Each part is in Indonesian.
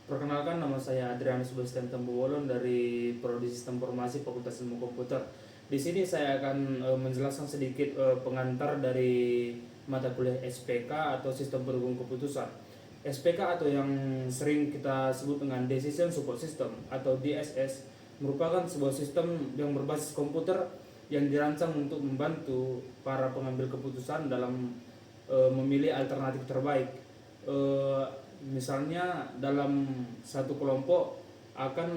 Perkenalkan, nama saya Adrianus Sebastian Tembuwolon dari Prodi Sistem Informasi Fakultas Ilmu Komputer. Di sini saya akan menjelaskan sedikit pengantar dari mata kuliah SPK atau Sistem Pendukung Keputusan. SPK atau yang sering kita sebut dengan Decision Support System atau DSS merupakan sebuah sistem yang berbasis komputer yang dirancang untuk membantu para pengambil keputusan dalam memilih alternatif terbaik. Misalnya dalam satu kelompok akan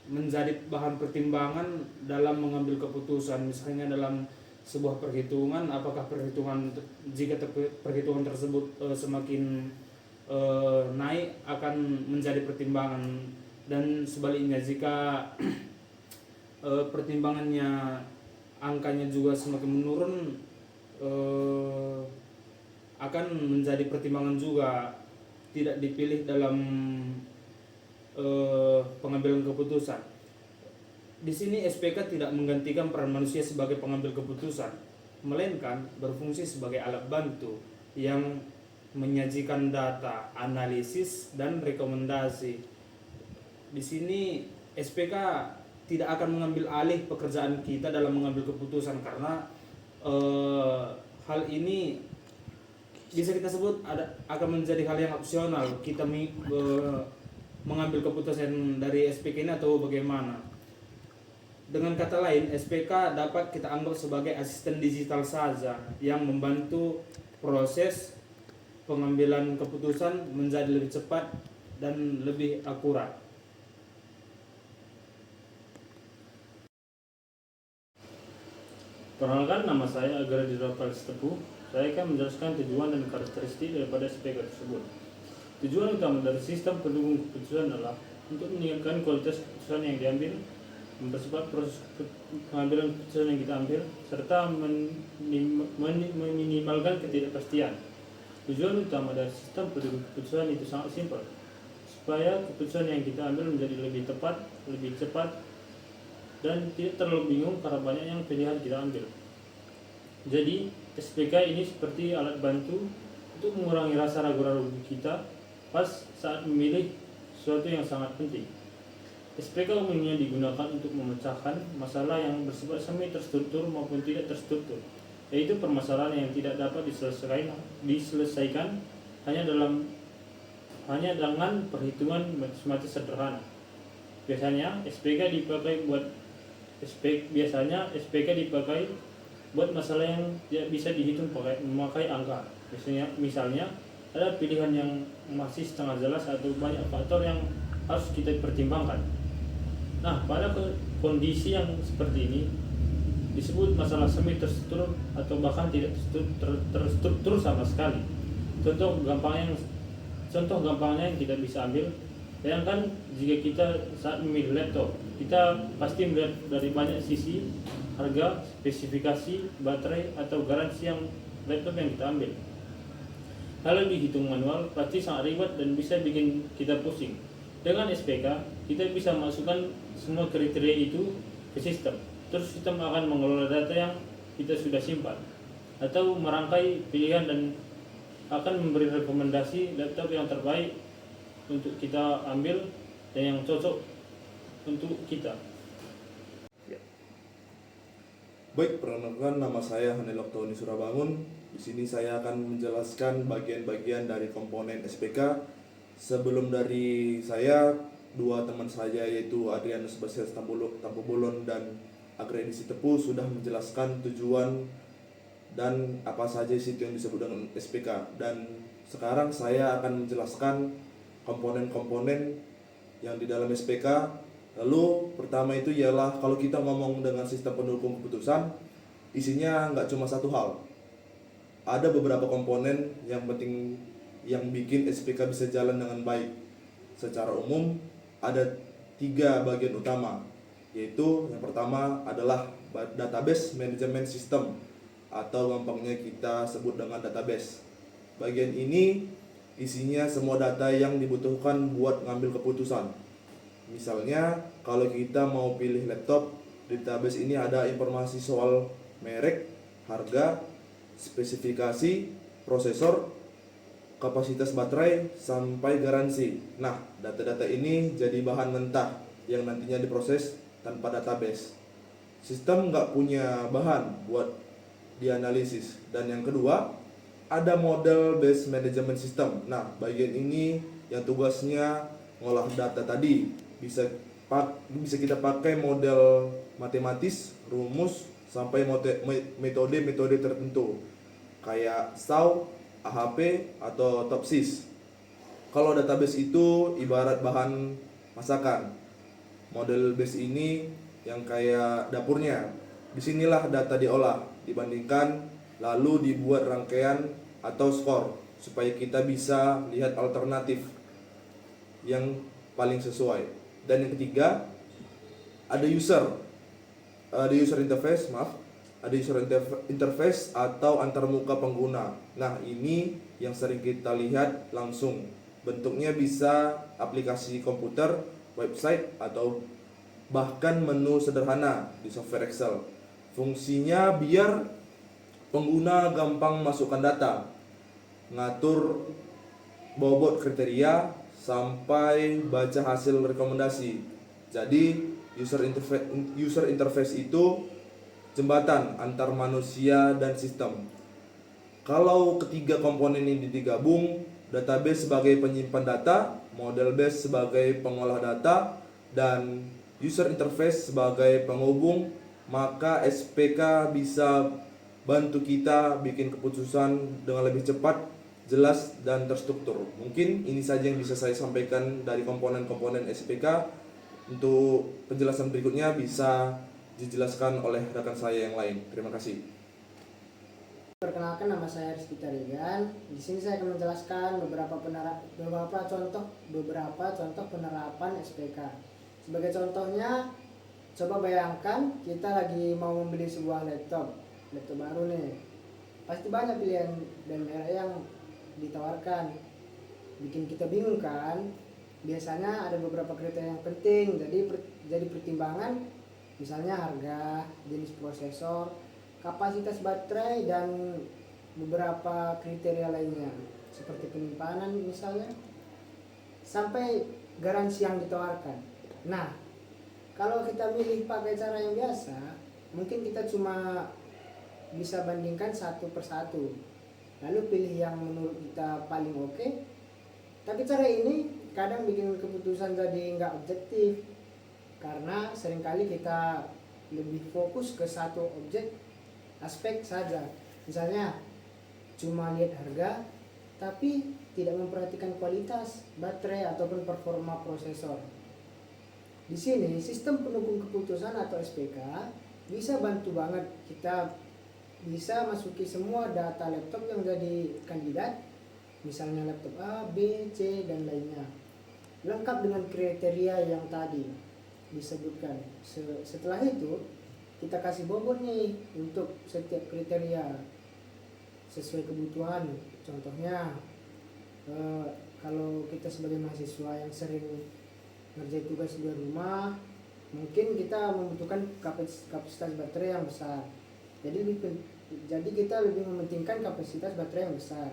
menjadi bahan pertimbangan dalam mengambil keputusan, misalnya dalam sebuah perhitungan, apakah perhitungan tersebut semakin naik akan menjadi pertimbangan, dan sebaliknya jika pertimbangannya angkanya juga semakin menurun, akan menjadi pertimbangan juga tidak dipilih dalam pengambilan keputusan. Di sini SPK tidak menggantikan peran manusia sebagai pengambil keputusan, melainkan berfungsi sebagai alat bantu yang menyajikan data, analisis, dan rekomendasi. Di sini SPK tidak akan mengambil alih pekerjaan kita dalam mengambil keputusan, karena hal ini bisa kita sebut akan menjadi hal yang opsional. Kita mengambil keputusan dari SPK ini atau bagaimana. Dengan kata lain, SPK dapat kita anggap sebagai asisten digital saja yang membantu proses pengambilan keputusan menjadi lebih cepat dan lebih akurat. Perkenalkan, nama saya Agar Dirapal Tepuh. Saya akan menjelaskan tujuan dan karakteristik daripada SPK tersebut. Tujuan utama dari sistem pendukung keputusan adalah untuk meningkatkan kualitas keputusan yang diambil, mempercepat proses pengambilan keputusan yang kita ambil, serta meminimalkan ketidakpastian. Tujuan utama dari sistem pendukung keputusan itu sangat simpel, supaya keputusan yang kita ambil menjadi lebih tepat, lebih cepat, dan tidak terlalu bingung karena banyaknya pilihan kita ambil. Jadi SPK ini seperti alat bantu untuk mengurangi rasa ragu-ragu kita pas saat memilih sesuatu yang sangat penting. SPK umumnya digunakan untuk memecahkan masalah yang bersifat semi terstruktur maupun tidak terstruktur, yaitu permasalahan yang tidak dapat diselesaikan hanya dengan perhitungan matematis sederhana. Biasanya SPK dipakai buat masalah yang tidak bisa dihitung memakai angka. Misalnya ada pilihan yang masih setengah jelas atau banyak faktor yang harus kita pertimbangkan. Nah, pada kondisi yang seperti ini disebut masalah semi terstruktur atau bahkan tidak terstruktur sama sekali. Contoh gampangnya yang kita bisa ambil, bayangkan jika kita saat memilih laptop, kita pasti melihat dari banyak sisi: harga, spesifikasi, baterai, atau garansi yang laptop yang kita ambil. Kalau dihitung manual pasti sangat ribet dan bisa bikin kita pusing. Dengan SPK kita bisa masukkan semua kriteria itu ke sistem, terus sistem akan mengelola data yang kita sudah simpan atau merangkai pilihan dan akan memberi rekomendasi laptop yang terbaik untuk kita ambil dan yang cocok untuk kita. Baik, perkenalkan, nama saya Hanel Oktoni Surabangun. Di sini saya akan menjelaskan bagian-bagian dari komponen SPK. Sebelum dari saya, dua teman saya yaitu Adrianus Sebastian Tembuwolon dan Agredisi Tepuh sudah menjelaskan tujuan dan apa saja situ yang disebut dengan SPK. Dan sekarang saya akan menjelaskan komponen-komponen yang di dalam SPK. Lalu pertama itu ialah kalau kita ngomong dengan sistem pendukung keputusan, isinya nggak cuma satu hal. Ada beberapa komponen yang penting yang bikin SPK bisa jalan dengan baik. Secara umum ada 3 bagian utama, yaitu yang pertama adalah database management system atau gampangnya kita sebut dengan database. Bagian ini isinya semua data yang dibutuhkan buat ngambil keputusan. Misalnya kalau kita mau pilih laptop, di database ini ada informasi soal merek, harga, spesifikasi, prosesor, kapasitas baterai, sampai garansi. Nah, data-data ini jadi bahan mentah yang nantinya diproses tanpa database. Sistem nggak punya bahan buat dianalisis. Dan yang kedua, ada model based management system. Nah, bagian ini yang tugasnya ngolah data tadi. Bisa kita pakai model matematis, rumus, sampai metode-metode tertentu kayak SAW, AHP, atau TOPSIS. Kalau database itu ibarat bahan masakan, model base ini yang kayak dapurnya. Disinilah data diolah, dibandingkan, lalu dibuat rangkaian atau skor supaya kita bisa lihat alternatif yang paling sesuai. Dan yang ketiga, ada user interface, ada user interface atau antarmuka pengguna. Nah, ini yang sering kita lihat langsung. Bentuknya bisa aplikasi komputer, website, atau bahkan menu sederhana di software Excel. Fungsinya biar pengguna gampang masukkan data, ngatur bobot kriteria, sampai baca hasil rekomendasi. Jadi user interface itu jembatan antar manusia dan sistem. Kalau ketiga komponen ini digabung, database sebagai penyimpan data, model base sebagai pengolah data, dan user interface sebagai penghubung, maka SPK bisa bantu kita bikin keputusan dengan lebih cepat, jelas, dan terstruktur. Mungkin ini saja yang bisa saya sampaikan dari komponen-komponen SPK. Untuk penjelasan berikutnya bisa dijelaskan oleh rekan saya yang lain. Terima kasih. Perkenalkan, nama saya Rizky Tarigan. Di sini saya akan menjelaskan beberapa contoh penerapan SPK. Sebagai contohnya, coba bayangkan kita lagi mau membeli sebuah laptop baru nih. Pasti banyak pilihan dan merek yang ditawarkan. Bikin kita bingung kan? Biasanya ada beberapa kriteria yang penting, jadi pertimbangan, misalnya harga, jenis prosesor, kapasitas baterai, dan beberapa kriteria lainnya seperti penyimpanan misalnya, sampai garansi yang ditawarkan. Nah, kalau kita milih pakai cara yang biasa, mungkin kita cuma bisa bandingkan satu persatu, lalu pilih yang menurut kita paling oke. Tapi cara ini kadang bikin keputusan jadi nggak objektif, karena seringkali kita lebih fokus ke satu aspek saja. Misalnya cuma lihat harga, tapi tidak memperhatikan kualitas baterai ataupun performa prosesor. Di sini sistem pendukung keputusan atau SPK bisa bantu banget. Kita bisa masuki semua data laptop yang jadi kandidat, misalnya laptop A, B, C, dan lainnya, lengkap dengan kriteria yang tadi disebutkan. Setelah itu kita kasih bobot nih untuk setiap kriteria sesuai kebutuhan. Contohnya kalau kita sebagai mahasiswa yang sering ngerjain tugas di rumah, mungkin kita membutuhkan kapasitas baterai yang besar. Jadi kita lebih mementingkan kapasitas baterai yang besar.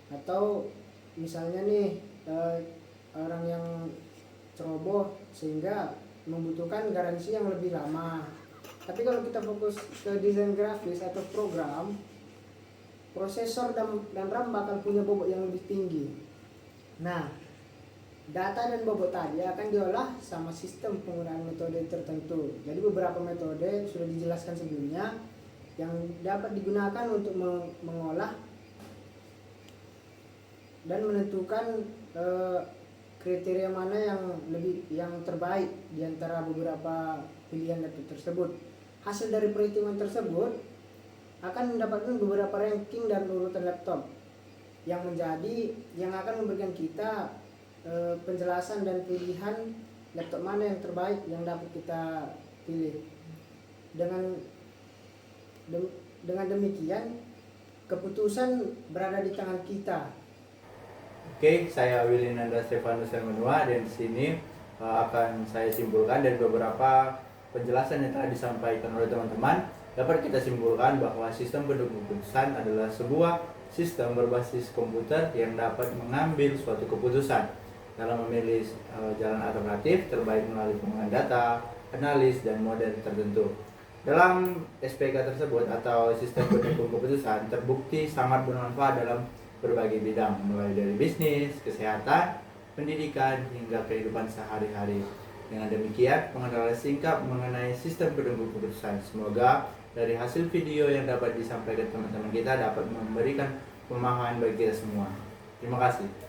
Atau misalnya nih orang yang ceroboh sehingga membutuhkan garansi yang lebih lama. Tapi kalau kita fokus ke desain grafis atau program, prosesor dan RAM bakal punya bobot yang lebih tinggi. Nah, data dan bobot tadi akan diolah sama sistem penggunaan metode tertentu. Jadi beberapa metode sudah dijelaskan sebelumnya yang dapat digunakan untuk mengolah dan menentukan kriteria mana yang terbaik di antara beberapa pilihan laptop tersebut. Hasil dari perhitungan tersebut akan mendapatkan beberapa ranking dan urutan laptop yang akan memberikan kita penjelasan dan pilihan laptop mana yang terbaik yang dapat kita pilih. Dengan demikian keputusan berada di tangan kita. Oke, saya Willy Nanda Stefanus Hermanua, dan di sini akan saya simpulkan dari beberapa penjelasan yang telah disampaikan oleh teman-teman. Dapat kita simpulkan bahwa sistem pendukung keputusan adalah sebuah sistem berbasis komputer yang dapat mengambil suatu keputusan dalam memilih jalan alternatif terbaik melalui pengolahan data, analis, dan model tertentu. Dalam SPK tersebut atau sistem pendukung keputusan terbukti sangat bermanfaat dalam berbagai bidang, mulai dari bisnis, kesehatan, pendidikan, hingga kehidupan sehari-hari. Dengan demikian, pengenalan singkat mengenai sistem pendukung keputusan. Semoga dari hasil video yang dapat disampaikan teman-teman kita dapat memberikan pemahaman bagi kita semua. Terima kasih.